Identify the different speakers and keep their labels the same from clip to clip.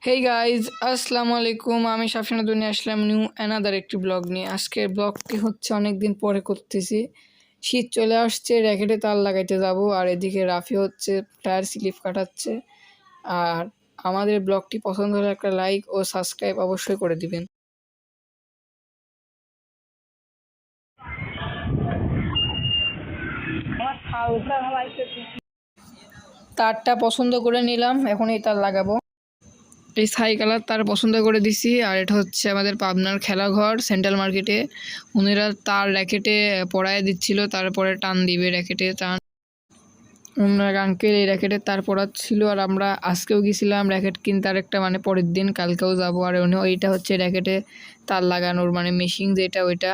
Speaker 1: Hey guys, আসসালামু আলাইকুম। আমি সাফিনা দুনিয়া আসলাম নিউ অ্যানাদার একটি ব্লগ নিয়ে। আজকের ব্লগটি হচ্ছে অনেক দিন পরে করতেছি। শীত চলে আসছে, র্যাকেটে তার লাগাইতে যাব, আর এদিকে রাফি হচ্ছে টায়ার স্লিপ কাটাচ্ছে। আর আমাদের ব্লগটি পছন্দ হলে একটা লাইক ও সাবস্ক্রাইব অবশ্যই করে দিবেন। তারটা পছন্দ করে নিলাম, এখন এই তার লাগাবো। এই ছাই কালার তার পছন্দ করে দিছি। আর এটা হচ্ছে আমাদের পাবনার খেলাঘর সেন্ট্রাল মার্কেটে। উনিরা তার র্যাকেটে পরায় দিচ্ছিল, তারপরে টান দিবে র্যাকেটে টান। ওনার আঙ্কেল এই র্যাকেটের তার পরাচ্ছিল, আর আমরা আজকেও গেছিলাম র্যাকেট কিনতে, আর একটা মানে পরের দিন কালকেও যাবো। আর উনি ওইটা হচ্ছে র্যাকেটে তার লাগানোর মানে মেশিন যেটা ওইটা।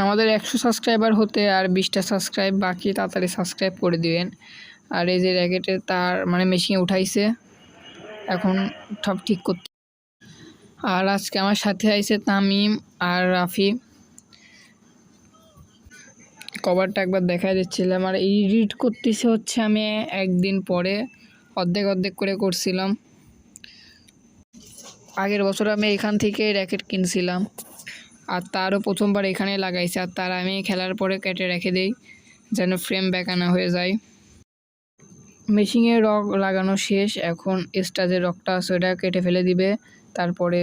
Speaker 1: আমাদের 100 সাবস্ক্রাইবার হতে আর 20টা সাবস্ক্রাইব বাকি, তাড়াতাড়ি সাবস্ক্রাইব করে দিবেন। আর এই যে র্যাকেটে তার মানে মেশিনে উঠাইছে, এখন সব ঠিক করতে। আর আজকে আমার সাথে আইছে তামিম আর রাফি। কভারটা একবার দেখাই দিচ্ছিলাম, আর এডিট করতেছে হচ্ছে আমি একদিন পরে অর্ধেক অর্ধেক করে করছিলাম। আগের বছর আমি এখান থেকে র্যাকেট কিনছিলাম, আর তারও প্রথমবার এখানে লাগাইছে। আর তার আমি খেলার পরে কেটে রেখে দিই যেন ফ্রেম বেঁকানো হয়ে যায়। মেশিনে রগ লাগানো শেষ, এখন এক্সট্রা যে রগটা আছে ওটা কেটে ফেলে দিবে। তারপরে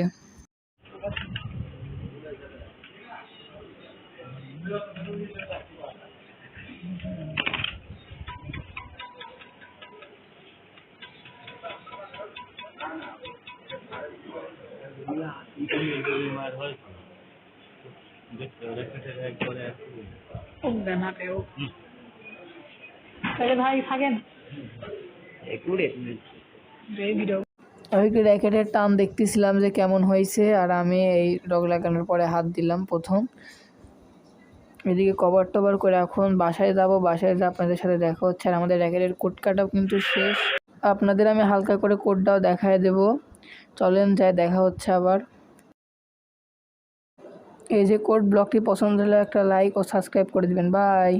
Speaker 1: ভাই থাকেন আমি কি র্যাকেটের টান দেখতেছিলাম যে কেমন হয়েছে, আর আমি এই রগ লাগানোর পরে হাত দিলাম প্রথম। এদিকে কভার টভার করে এখন বাসায় যাব, বাসায় যা আপনাদের সাথে দেখা হচ্ছে। আর আমাদের র্যাকেটের কোড কাটাও কিন্তু শেষ, আপনাদের আমি হালকা করে কোডটাও দেখায় দেব। চলেন যাই, দেখা হচ্ছে আবার। এই যে কোড ব্লগটি পছন্দ হলে একটা লাইক ও সাবস্ক্রাইব করে দিবেন। বাই।